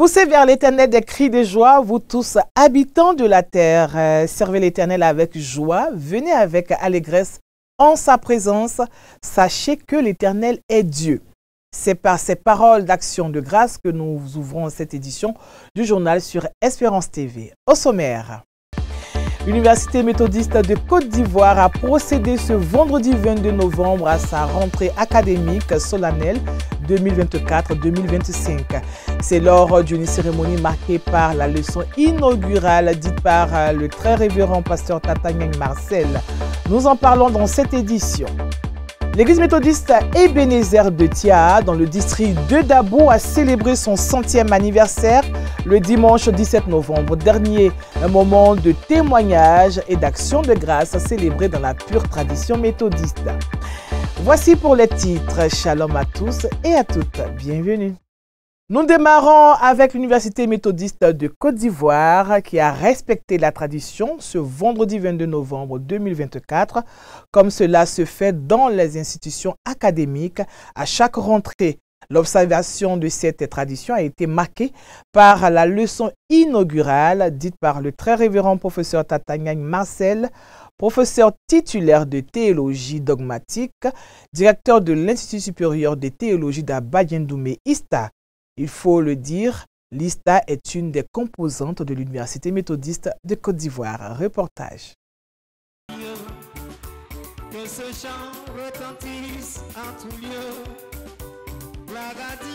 Poussez vers l'Éternel des cris de joie, vous tous habitants de la terre. Servez l'Éternel avec joie, venez avec allégresse en sa présence. Sachez que l'Éternel est Dieu. C'est par ces paroles d'action de grâce que nous ouvrons cette édition du journal sur Espérance TV. Au sommaire, l'Université méthodiste de Côte d'Ivoire a procédé ce vendredi 22 novembre à sa rentrée académique solennelle 2024-2025. C'est lors d'une cérémonie marquée par la leçon inaugurale dite par le très révérend pasteur Tata Niang Marcel. Nous en parlons dans cette édition. L'église méthodiste Ebenezer de Tia, dans le district de Dabo, a célébré son 100e anniversaire le dimanche 17 novembre dernier. Un moment de témoignage et d'action de grâce célébré dans la pure tradition méthodiste. Voici pour les titres. Shalom à tous et à toutes. Bienvenue. Nous démarrons avec l'Université méthodiste de Côte d'Ivoire qui a respecté la tradition ce vendredi 22 novembre 2024, comme cela se fait dans les institutions académiques à chaque rentrée. L'observation de cette tradition a été marquée par la leçon inaugurale dite par le très révérend professeur Tata Niang Marcel, professeur titulaire de théologie dogmatique, directeur de l'Institut supérieur de théologie d'Abadjendoumé ISTA. Il faut le dire, l'ISTA est une des composantes de l'Université méthodiste de Côte d'Ivoire. Reportage. Que ce chant retentisse en tout lieu. Gloire à Dieu.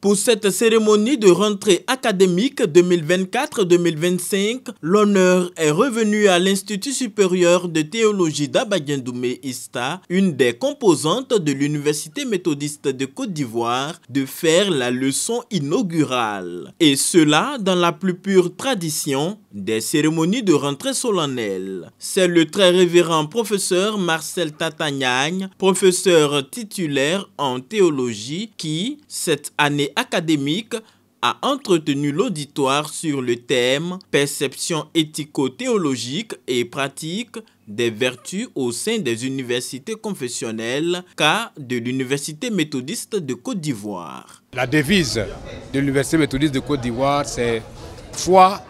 Pour cette cérémonie de rentrée académique 2024-2025, l'honneur est revenu à l'Institut supérieur de théologie d'Abadjendoumé ISTA, une des composantes de l'Université méthodiste de Côte d'Ivoire, de faire la leçon inaugurale. Et cela dans la plus pure tradition des cérémonies de rentrée solennelle. C'est le très révérend professeur Marcel Tata Niang, professeur titulaire en théologie, qui, cette année académique, a entretenu l'auditoire sur le thème « Perception éthico-théologique et pratique des vertus au sein des universités confessionnelles » cas de l'Université méthodiste de Côte d'Ivoire. La devise de l'Université méthodiste de Côte d'Ivoire, c'est « foi,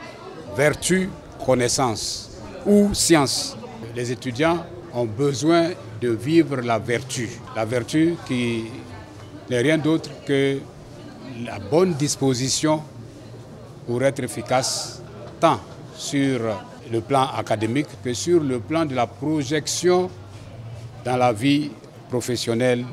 vertu, connaissance » ou « science ». Les étudiants ont besoin de vivre la vertu qui n'est rien d'autre que la bonne disposition pour être efficace tant sur le plan académique que sur le plan de la projection dans la vie professionnelle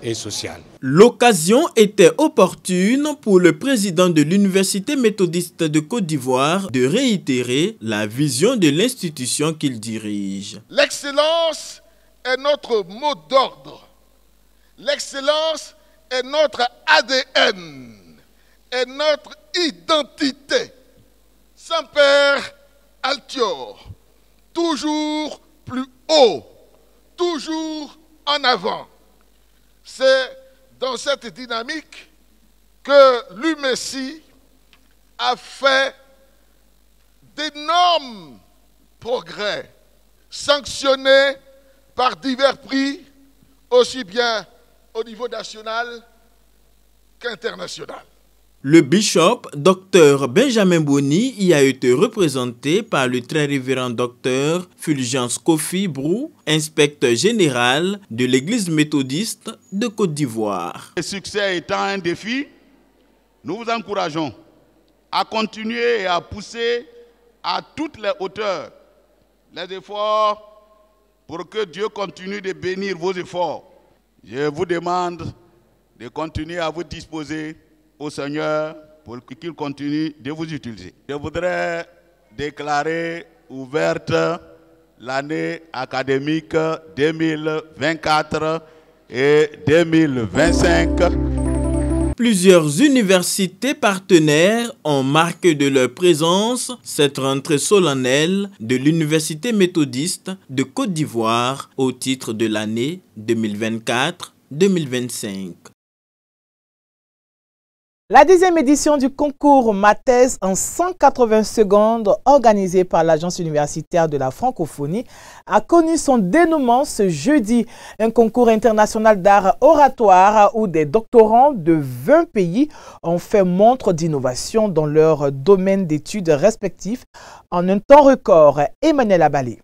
et sociale. L'occasion était opportune pour le président de l'Université méthodiste de Côte d'Ivoire de réitérer la vision de l'institution qu'il dirige. L'excellence est notre mot d'ordre. L'excellence est notre ADN, est notre identité. Semper Altior, toujours plus haut, toujours en avant. C'est dans cette dynamique que l'UMESI a fait d'énormes progrès, sanctionnés par divers prix, aussi bien au niveau national qu'international. Le bishop, Dr Benjamin Boni, y a été représenté par le très révérend Dr Fulgence Kofi Brou, inspecteur général de l'Église méthodiste de Côte d'Ivoire. Le succès étant un défi, nous vous encourageons à continuer et à pousser à toutes les hauteurs les efforts pour que Dieu continue de bénir vos efforts. Je vous demande de continuer à vous disposer au Seigneur pour qu'il continue de vous utiliser. Je voudrais déclarer ouverte l'année académique 2024 et 2025. Plusieurs universités partenaires ont marqué de leur présence cette rentrée solennelle de l'Université méthodiste de Côte d'Ivoire au titre de l'année 2024-2025. La 10e édition du concours Ma thèse en 180 secondes, organisé par l'Agence universitaire de la francophonie, a connu son dénouement ce jeudi. Un concours international d'art oratoire où des doctorants de 20 pays ont fait montre d'innovation dans leur domaine d'études respectifs en un temps record. Emmanuel Abalé.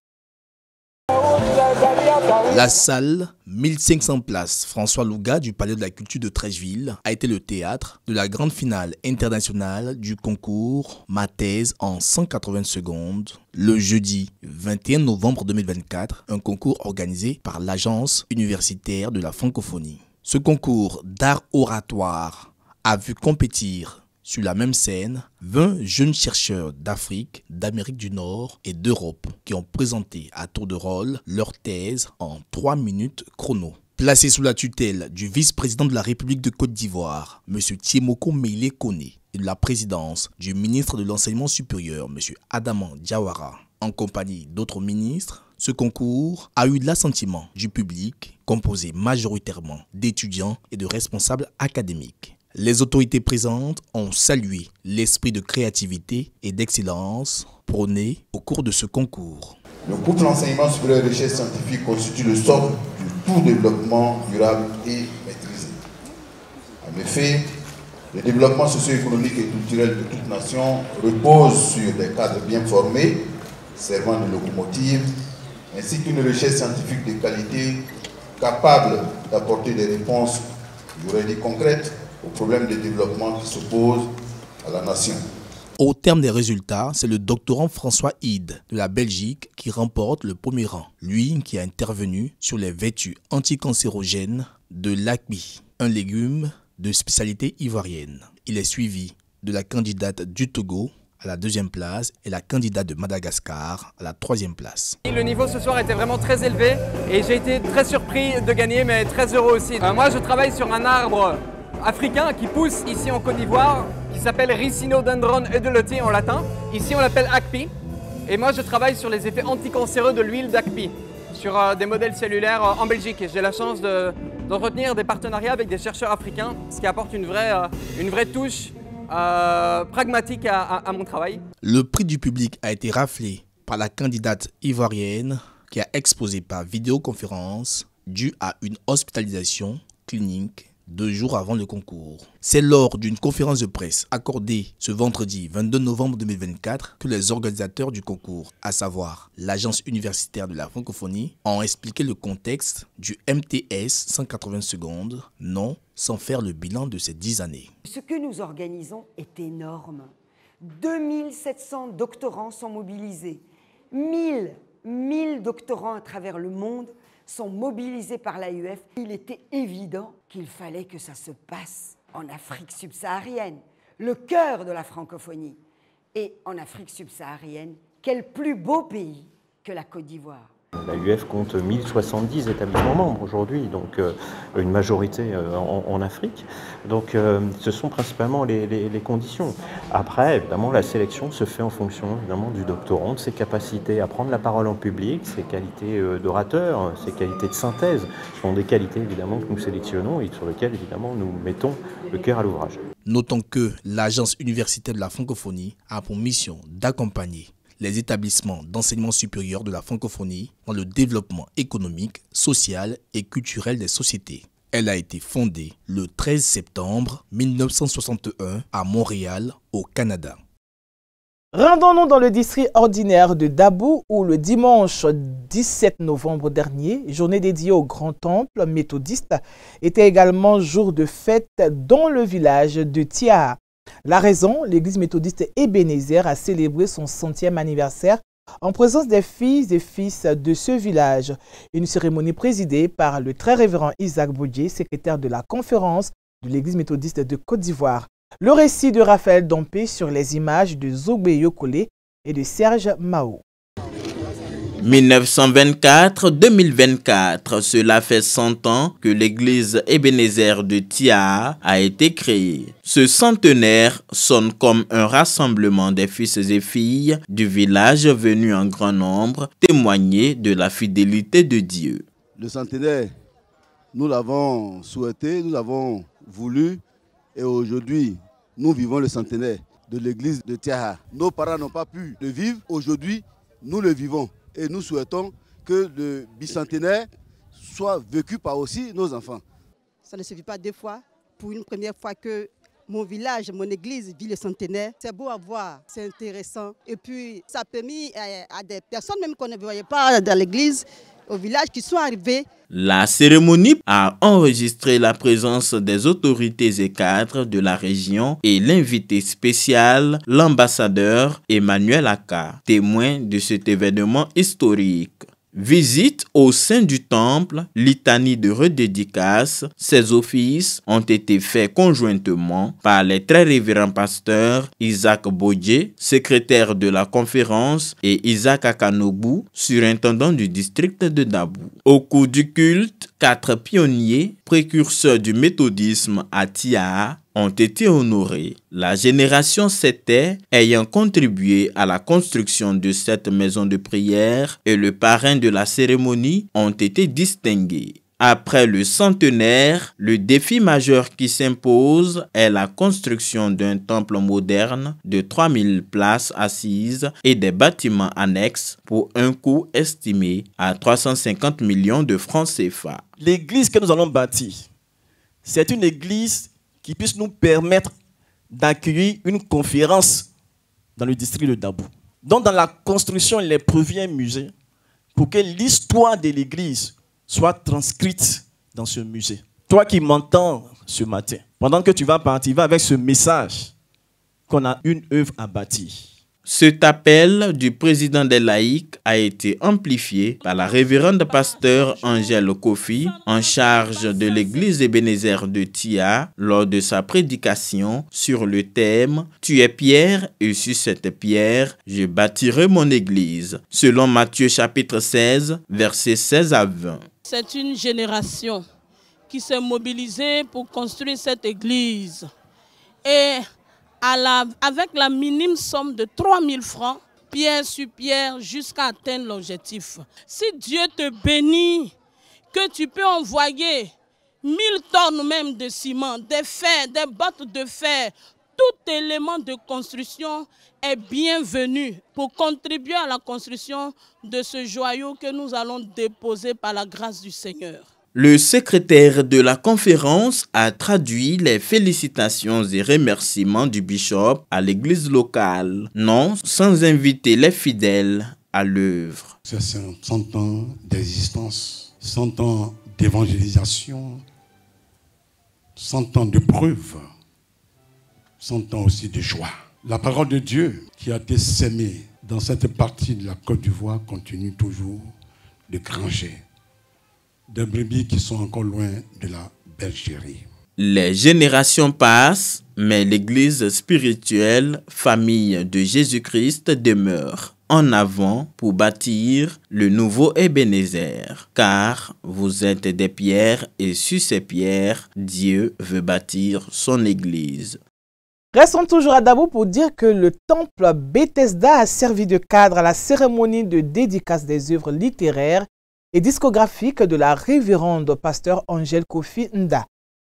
La salle, 1500 places, François Louga du Palais de la Culture de Treichville, a été le théâtre de la grande finale internationale du concours Ma thèse en 180 secondes, le jeudi 21 novembre 2024, un concours organisé par l'Agence universitaire de la francophonie. Ce concours d'art oratoire a vu compétir sur la même scène, 20 jeunes chercheurs d'Afrique, d'Amérique du Nord et d'Europe qui ont présenté à tour de rôle leur thèse en 3 minutes chrono. Placé sous la tutelle du vice-président de la République de Côte d'Ivoire, M. Tiemoko Meïlé Koné, et de la présidence du ministre de l'Enseignement supérieur, M. Adama Diawara, en compagnie d'autres ministres, ce concours a eu l'assentiment du public, composé majoritairement d'étudiants et de responsables académiques. Les autorités présentes ont salué l'esprit de créativité et d'excellence prôné au cours de ce concours. Le groupe de l'enseignement supérieur et recherche scientifique constitue le socle du tout développement durable et maîtrisé. En effet, le développement socio-économique et culturel de toute nation repose sur des cadres bien formés, servant de locomotive, ainsi qu'une recherche scientifique de qualité capable d'apporter des réponses, j'aurais dit concrètes, aux problèmes de développement qui s'opposent à la nation. Au terme des résultats, c'est le doctorant François Ide de la Belgique qui remporte le premier rang. Lui qui a intervenu sur les vertus anticancérogènes de l'akpi, un légume de spécialité ivoirienne. Il est suivi de la candidate du Togo à la 2e place et la candidate de Madagascar à la 3e place. Le niveau ce soir était vraiment très élevé et j'ai été très surpris de gagner mais très heureux aussi. Moi je travaille sur un arbre africain qui pousse ici en Côte d'Ivoire, qui s'appelle Ricynodendron edeloti en latin. Ici on l'appelle akpi. Et moi je travaille sur les effets anticancéreux de l'huile d'akpi, sur des modèles cellulaires en Belgique. Et j'ai la chance d'entretenir des partenariats avec des chercheurs africains, ce qui apporte une vraie touche pragmatique à mon travail. Le prix du public a été raflé par la candidate ivoirienne qui a exposé par vidéoconférence due à une hospitalisation clinique 2 jours avant le concours. C'est lors d'une conférence de presse accordée ce vendredi 22 novembre 2024 que les organisateurs du concours, à savoir l'Agence universitaire de la francophonie, ont expliqué le contexte du MTS 180 secondes, non sans faire le bilan de ces 10 années. Ce que nous organisons est énorme. 2700 doctorants sont mobilisés. 1000 doctorants à travers le monde sont mobilisés par l'AUF. Il était évident qu'il fallait que ça se passe en Afrique subsaharienne, le cœur de la francophonie. Et en Afrique subsaharienne, quel plus beau pays que la Côte d'Ivoire. L'AUF compte 1070 établissements membres aujourd'hui, donc une majorité en Afrique. Donc ce sont principalement les conditions. Après, évidemment, la sélection se fait en fonction évidemment du doctorant, de ses capacités à prendre la parole en public, ses qualités d'orateur, ses qualités de synthèse. Ce sont des qualités évidemment que nous sélectionnons et sur lesquelles évidemment nous mettons le cœur à l'ouvrage. Notons que l'Agence universitaire de la francophonie a pour mission d'accompagner les établissements d'enseignement supérieur de la francophonie dans le développement économique, social et culturel des sociétés. Elle a été fondée le 13 septembre 1961 à Montréal, au Canada. Rendons-nous dans le district ordinaire de Dabou où le dimanche 17 novembre dernier, journée dédiée au Grand Temple méthodiste, était également jour de fête dans le village de Tia. La raison, l'église méthodiste Ebenezer a célébré son 100e anniversaire en présence des filles et fils de ce village. Une cérémonie présidée par le très révérend Isaac Boudier, secrétaire de la conférence de l'église méthodiste de Côte d'Ivoire. Le récit de Raphaël Dompé sur les images de Zogbe Yokole et de Serge Mao. 1924-2024, cela fait 100 ans que l'église Ebenezer de Tia a été créée. Ce centenaire sonne comme un rassemblement des fils et filles du village venus en grand nombre témoigner de la fidélité de Dieu. Le centenaire, nous l'avons souhaité, nous l'avons voulu et aujourd'hui, nous vivons le centenaire de l'église de Tiaha. Nos parents n'ont pas pu le vivre. Aujourd'hui, nous le vivons. Et nous souhaitons que le bicentenaire soit vécu par aussi nos enfants. Ça ne suffit pas deux fois. Pour une première fois que mon village, mon église vit le centenaire, c'est beau à voir, c'est intéressant. Et puis, ça a permis à des personnes même qu'on ne voyait pas dans l'église, au village, qui sont arrivés. La cérémonie a enregistré la présence des autorités et cadres de la région et l'invité spécial, l'ambassadeur Emmanuel Aka, témoin de cet événement historique. Visite au sein du temple, litanie de redédicace, ces offices ont été faits conjointement par les très révérends pasteurs Isaac Bodje, secrétaire de la conférence, et Isaac Akanobu, surintendant du district de Dabou. Au cours du culte, 4 pionniers, précurseurs du méthodisme à Tiaha, ont été honorés. La génération s'était ayant contribué à la construction de cette maison de prière et le parrain de la cérémonie ont été distingués. Après le centenaire, le défi majeur qui s'impose est la construction d'un temple moderne de 3000 places assises et des bâtiments annexes pour un coût estimé à 350 millions de francs CFA. L'église que nous allons bâtir, c'est une église qui puisse nous permettre d'accueillir une conférence dans le district de Dabou. Donc dans la construction, il est prévu un musée pour que l'histoire de l'église soit transcrite dans ce musée. Toi qui m'entends ce matin, pendant que tu vas partir, va avec ce message qu'on a une œuvre à bâtir. Cet appel du président des laïcs a été amplifié par la révérende pasteur Angèle Kofi, en charge de l'église Ebenezer de Tiaha, lors de sa prédication sur le thème « Tu es pierre et sur cette pierre, je bâtirai mon église », selon Matthieu chapitre 16, versets 16 à 20. C'est une génération qui s'est mobilisée pour construire cette église. Et avec la minime somme de 3000 francs, pierre sur pierre, jusqu'à atteindre l'objectif. Si Dieu te bénit, que tu peux envoyer 1000 tonnes même de ciment, des fers, des bottes de fer, tout élément de construction est bienvenu pour contribuer à la construction de ce joyau que nous allons déposer par la grâce du Seigneur. Le secrétaire de la conférence a traduit les félicitations et remerciements du bishop à l'église locale, non sans inviter les fidèles à l'œuvre. C'est 100 ans d'existence, 100 ans d'évangélisation, 100 ans de preuves, 100 ans aussi de joie. La parole de Dieu qui a été sémée dans cette partie de la Côte d'Ivoire continue toujours de granger des brebis qui sont encore loin de la bergerie. Les générations passent, mais l'église spirituelle, famille de Jésus-Christ, demeure en avant pour bâtir le nouveau Ebenezer. Car vous êtes des pierres et sur ces pierres, Dieu veut bâtir son église. Restons toujours à Dabou pour dire que le temple Bethesda a servi de cadre à la cérémonie de dédicace des œuvres littéraires et discographique de la révérende pasteur Angèle Kofi Nda.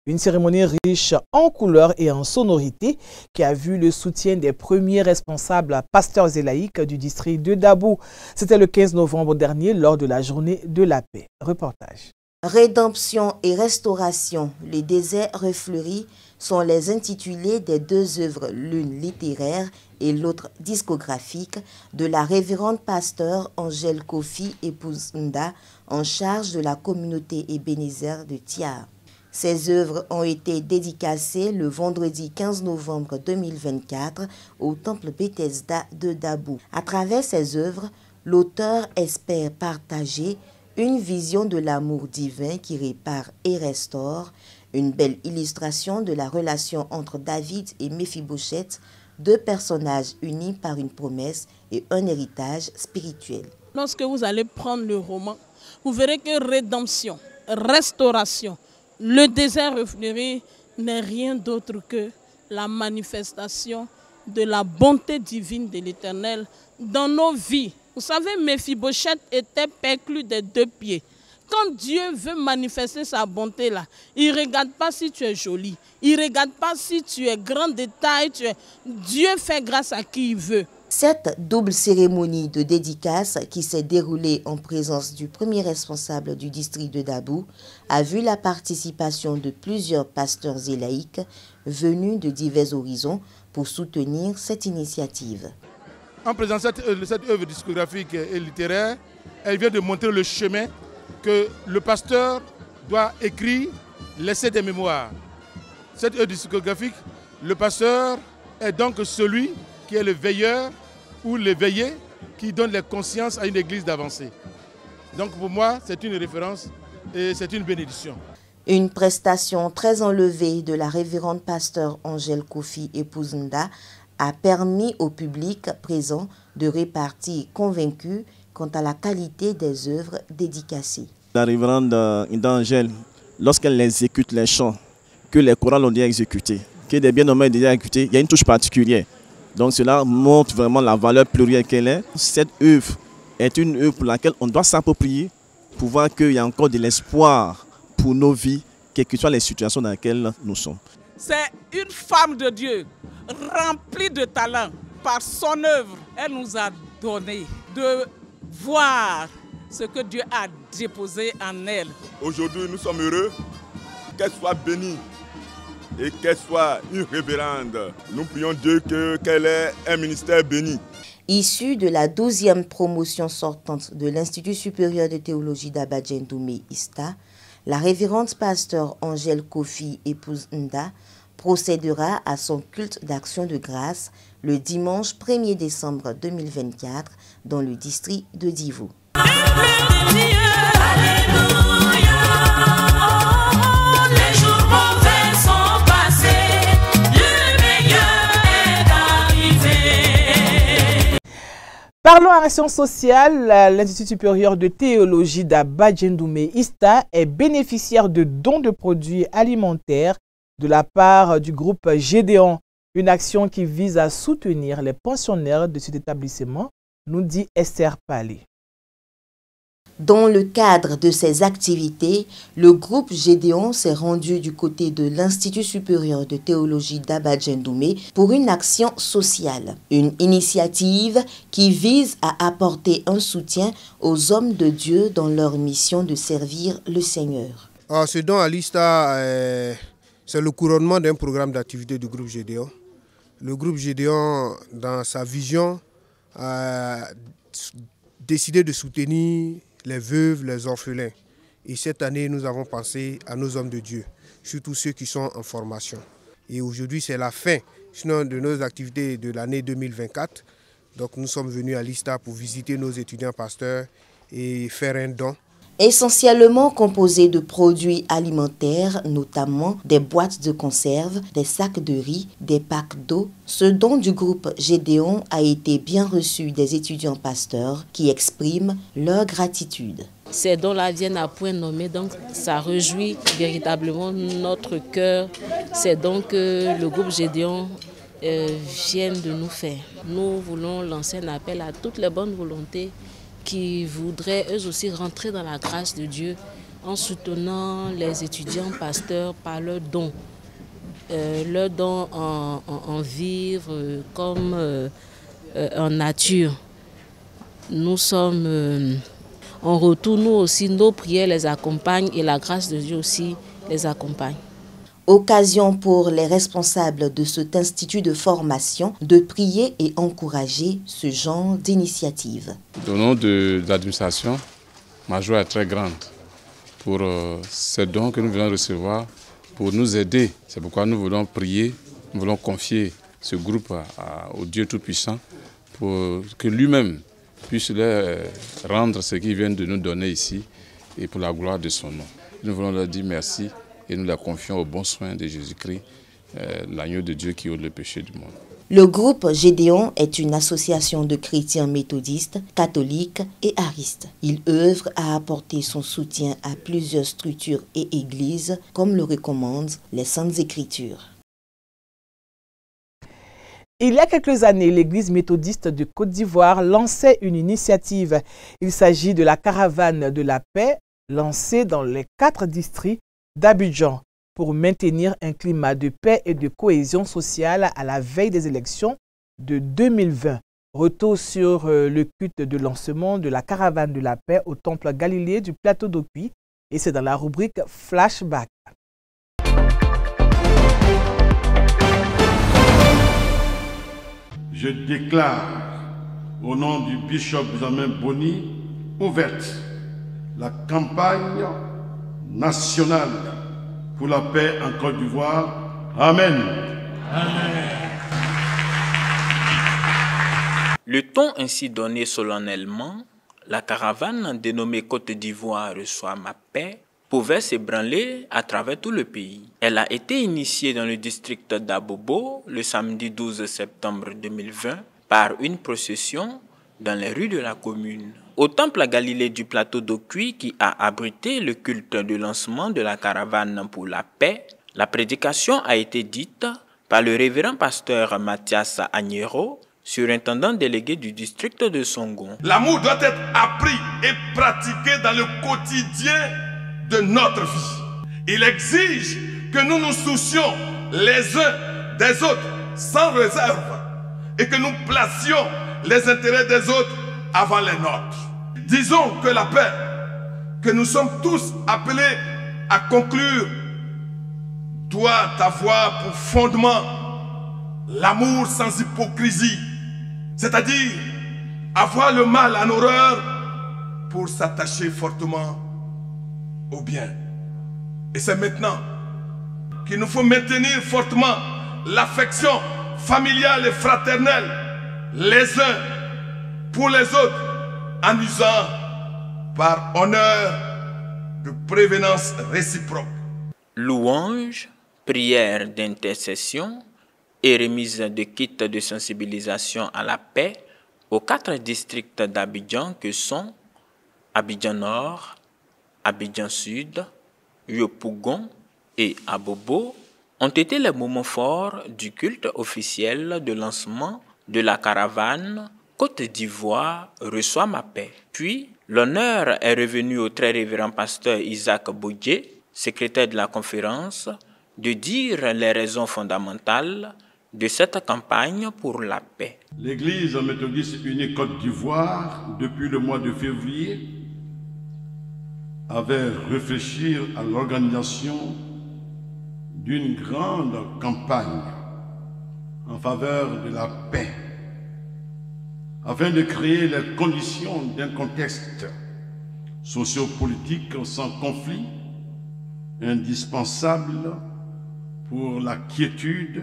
Une cérémonie riche en couleurs et en sonorités qui a vu le soutien des premiers responsables pasteurs et laïcs du district de Dabou. C'était le 15 novembre dernier lors de la journée de la paix. Reportage. Rédemption et restauration, les déserts refleuris sont les intitulés des deux œuvres, l'une littéraire et l'autre discographique, de la révérende pasteur Angèle Kofi épouse Nda, en charge de la communauté Ebenezer de Tiaha. Ces œuvres ont été dédicacées le vendredi 15 novembre 2024 au temple Bethesda de Dabou. À travers ces œuvres, l'auteur espère partager une vision de l'amour divin qui répare et restaure, une belle illustration de la relation entre David et Méphibosheth, deux personnages unis par une promesse et un héritage spirituel. Lorsque vous allez prendre le roman, vous verrez que rédemption, restauration, le désert refleuri n'est rien d'autre que la manifestation de la bonté divine de l'Éternel dans nos vies. Vous savez, Méphibosheth était perclus des deux pieds. Quand Dieu veut manifester sa bonté là, il ne regarde pas si tu es jolie, il ne regarde pas si tu es grand de taille, Dieu fait grâce à qui il veut. Cette double cérémonie de dédicace qui s'est déroulée en présence du premier responsable du district de Dabou a vu la participation de plusieurs pasteurs et laïcs venus de divers horizons pour soutenir cette initiative. En présentant cette œuvre discographique et littéraire, elle vient de montrer le chemin que le pasteur doit écrire, laisser des mémoires. Cette œuvre discographique, le pasteur est donc celui qui est le veilleur ou le veillé qui donne les consciences à une église d'avancée. Donc pour moi, c'est une référence et c'est une bénédiction. Une prestation très enlevée de la révérende pasteur Angèle Kofi Epuzunda a permis au public présent de repartir convaincu quant à la qualité des œuvres dédicacées. La révérende Angèle, lorsqu'elle exécute les chants, que les chorales ont déjà exécutés, que des bien-nommés ont déjà exécutés, il y a une touche particulière. Donc cela montre vraiment la valeur plurielle qu'elle est. Cette œuvre est une œuvre pour laquelle on doit s'approprier pour voir qu'il y a encore de l'espoir pour nos vies, quelles que soient les situations dans lesquelles nous sommes. C'est une femme de Dieu, remplie de talent. Par son œuvre, elle nous a donné de voir ce que Dieu a déposé en elle. Aujourd'hui, nous sommes heureux qu'elle soit bénie et qu'elle soit une révérende. Nous prions Dieu qu'elle ait un ministère béni. Issue de la 12e promotion sortante de l'Institut supérieur de théologie d'Abadjen-Doumé ISTA, la révérende pasteur Angèle Kofi Epuzunda procédera à son culte d'action de grâce le dimanche 1er décembre 2024 dans le district de Divo. Parlons action sociale. L'Institut supérieur de théologie d'Abadjen-Doumé ISTA est bénéficiaire de dons de produits alimentaires de la part du groupe Gédéon. Une action qui vise à soutenir les pensionnaires de cet établissement, nous dit Esther Palé. Dans le cadre de ces activités, le groupe Gédéon s'est rendu du côté de l'Institut supérieur de théologie d'Abadjen-Doumé pour une action sociale. Une initiative qui vise à apporter un soutien aux hommes de Dieu dans leur mission de servir le Seigneur. Ce don à l'ISTA, c'est le couronnement d'un programme d'activité du groupe Gédéon. Le groupe Gédéon, dans sa vision, a décidé de soutenir les veuves, les orphelins. Et cette année, nous avons pensé à nos hommes de Dieu, surtout ceux qui sont en formation. Et aujourd'hui, c'est la fin de nos activités de l'année 2024. Donc nous sommes venus à l'ISTA pour visiter nos étudiants pasteurs et faire un don. Essentiellement composé de produits alimentaires, notamment des boîtes de conserve, des sacs de riz, des packs d'eau. Ce don du groupe Gédéon a été bien reçu des étudiants pasteurs qui expriment leur gratitude. Ces dons-là viennent à point nommé, donc ça réjouit véritablement notre cœur. C'est donc que le groupe Gédéon vient de nous faire. Nous voulons lancer un appel à toutes les bonnes volontés qui voudraient eux aussi rentrer dans la grâce de Dieu en soutenant les étudiants pasteurs par leurs dons. Leurs dons en vivre comme en nature. Nous sommes en retour, nous aussi, nos prières les accompagnent et la grâce de Dieu aussi les accompagne. Occasion pour les responsables de cet institut de formation de prier et encourager ce genre d'initiative. Au nom de l'administration, ma joie est très grande pour ces dons que nous venons recevoir pour nous aider. C'est pourquoi nous voulons prier, nous voulons confier ce groupe au Dieu Tout-Puissant pour que lui-même puisse leur rendre ce qu'il vient de nous donner ici et pour la gloire de son nom. Nous voulons leur dire merci. Et nous la confions au bon soin de Jésus-Christ, l'agneau de Dieu qui ôte le péché du monde. Le groupe Gédéon est une association de chrétiens méthodistes, catholiques et aristes. Il œuvre à apporter son soutien à plusieurs structures et églises, comme le recommandent les Saintes Écritures. Il y a quelques années, l'Église méthodiste de Côte d'Ivoire lançait une initiative. Il s'agit de la caravane de la paix, lancée dans les 4 districts d'Abidjan pour maintenir un climat de paix et de cohésion sociale à la veille des élections de 2020. Retour sur le culte de lancement de la caravane de la paix au temple Galilée du plateau d'Okwi, et c'est dans la rubrique Flashback. Je déclare au nom du bishop Benjamin Boni ouverte la campagne nationale pour la paix en Côte d'Ivoire. Amen. Amen. Le ton ainsi donné solennellement, la caravane dénommée Côte d'Ivoire reçoit ma paix pouvait s'ébranler à travers tout le pays. Elle a été initiée dans le district d'Abobo le samedi 12 septembre 2020 par une procession dans les rues de la commune. Au temple Galilée du plateau d'Okwi qui a abrité le culte de lancement de la caravane pour la paix, la prédication a été dite par le révérend pasteur Mathias Agnero, surintendant délégué du district de Songon. L'amour doit être appris et pratiqué dans le quotidien de notre vie. Il exige que nous nous soucions les uns des autres sans réserve et que nous placions les intérêts des autres avant les nôtres. Disons que la paix que nous sommes tous appelés à conclure doit avoir pour fondement l'amour sans hypocrisie, c'est-à-dire avoir le mal en horreur pour s'attacher fortement au bien. Et c'est maintenant qu'il nous faut maintenir fortement l'affection familiale et fraternelle les uns pour les autres en usant par honneur de prévenance réciproque. Louanges, prières d'intercession et remise de kits de sensibilisation à la paix aux 4 districts d'Abidjan que sont Abidjan Nord, Abidjan Sud, Yopougon et Abobo ont été les moments forts du culte officiel de lancement de la caravane Côte d'Ivoire reçoit ma paix. Puis, l'honneur est revenu au très révérend pasteur Isaac Boudjé, secrétaire de la conférence, de dire les raisons fondamentales de cette campagne pour la paix. L'Église méthodiste unie Côte d'Ivoire, depuis le mois de février, avait réfléchi à l'organisation d'une grande campagne en faveur de la paix, afin de créer les conditions d'un contexte sociopolitique sans conflit, indispensable pour la quiétude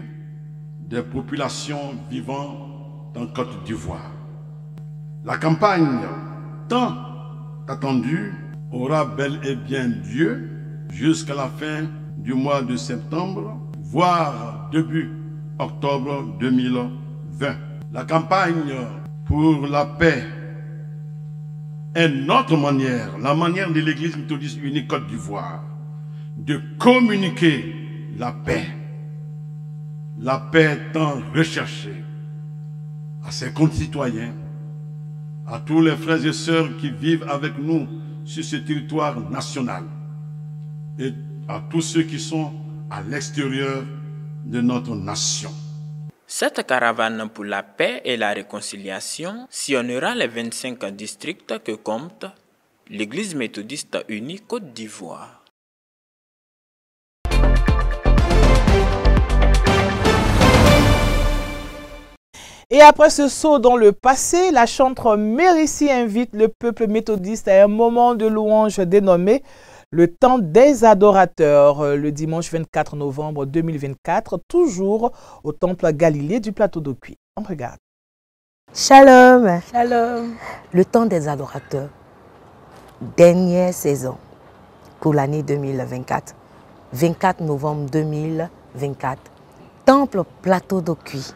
des populations vivant en Côte d'Ivoire. La campagne tant attendue aura bel et bien lieu jusqu'à la fin du mois de septembre, voire début octobre 2020. La campagne pour la paix est notre manière, la manière de l'Église méthodiste unie Côte d'Ivoire, de communiquer la paix tant recherchée à ses concitoyens, à tous les frères et sœurs qui vivent avec nous sur ce territoire national et à tous ceux qui sont à l'extérieur de notre nation. Cette caravane pour la paix et la réconciliation sillonnera les 25 districts que compte l'Église méthodiste unie Côte d'Ivoire. Et après ce saut dans le passé, la chantre Mérissi invite le peuple méthodiste à un moment de louange dénommé le temps des adorateurs, le dimanche 24 novembre 2024, toujours au temple Galilée du plateau d'Okwi. On regarde. Shalom. Shalom. Le temps des adorateurs, dernière saison pour l'année 2024, 24 novembre 2024, temple plateau d'Okwi.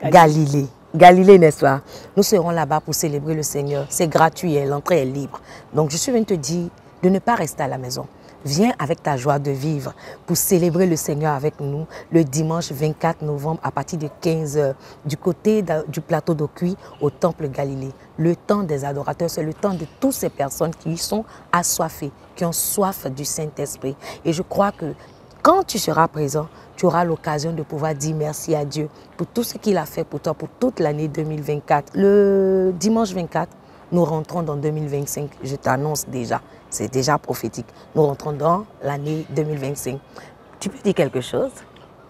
Galilée. Galilée, n'est-ce pas? Nous serons là-bas pour célébrer le Seigneur. C'est gratuit, l'entrée est libre. Donc je suis venue te dire de ne pas rester à la maison. Viens avec ta joie de vivre pour célébrer le Seigneur avec nous le dimanche 24 novembre à partir de 15 h du côté du plateau d'Ocuy au Temple Galilée. Le temps des adorateurs, c'est le temps de toutes ces personnes qui sont assoiffées, qui ont soif du Saint-Esprit. Et je crois que quand tu seras présent, tu auras l'occasion de pouvoir dire merci à Dieu pour tout ce qu'il a fait pour toi, pour toute l'année 2024. Le dimanche 24, nous rentrons dans 2025. Je t'annonce déjà, c'est déjà prophétique. Nous rentrons dans l'année 2025. Tu peux dire quelque chose?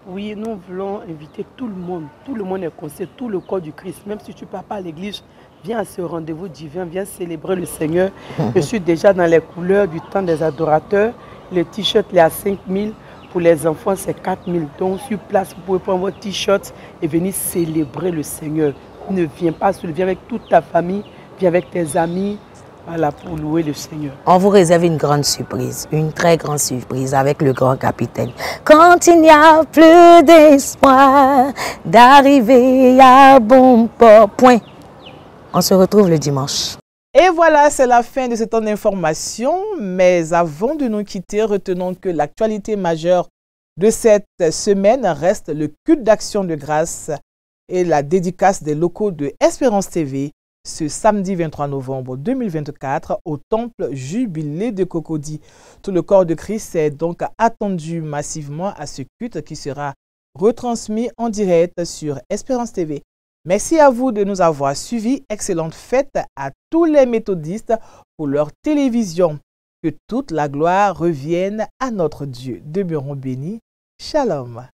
Oui, nous voulons inviter tout le monde. Tout le monde est concerné, tout le corps du Christ. Même si tu ne pars pas à l'église, viens à ce rendez-vous divin, viens célébrer le Seigneur. Je suis déjà dans les couleurs du temps des adorateurs. Les t-shirts, les à 5 000. Pour les enfants, c'est 4 000. Donc, sur place, vous pouvez prendre votre t-shirt et venir célébrer le Seigneur. Ne viens pas seul, viens avec toute ta famille, viens avec tes amis, voilà, pour louer le Seigneur. On vous réserve une grande surprise, une très grande surprise avec le grand capitaine. Quand il n'y a plus d'espoir d'arriver à bon port, point. On se retrouve le dimanche. Et voilà, c'est la fin de ce temps d'information. Mais avant de nous quitter, retenons que l'actualité majeure de cette semaine reste le culte d'action de grâce et la dédicace des locaux de Espérance TV ce samedi 23 novembre 2024 au temple Jubilé de Cocody. Tout le corps de Christ est donc attendu massivement à ce culte qui sera retransmis en direct sur Espérance TV. Merci à vous de nous avoir suivis. Excellente fête à tous les méthodistes pour leur télévision. Que toute la gloire revienne à notre Dieu. Demeurons bénis. Shalom.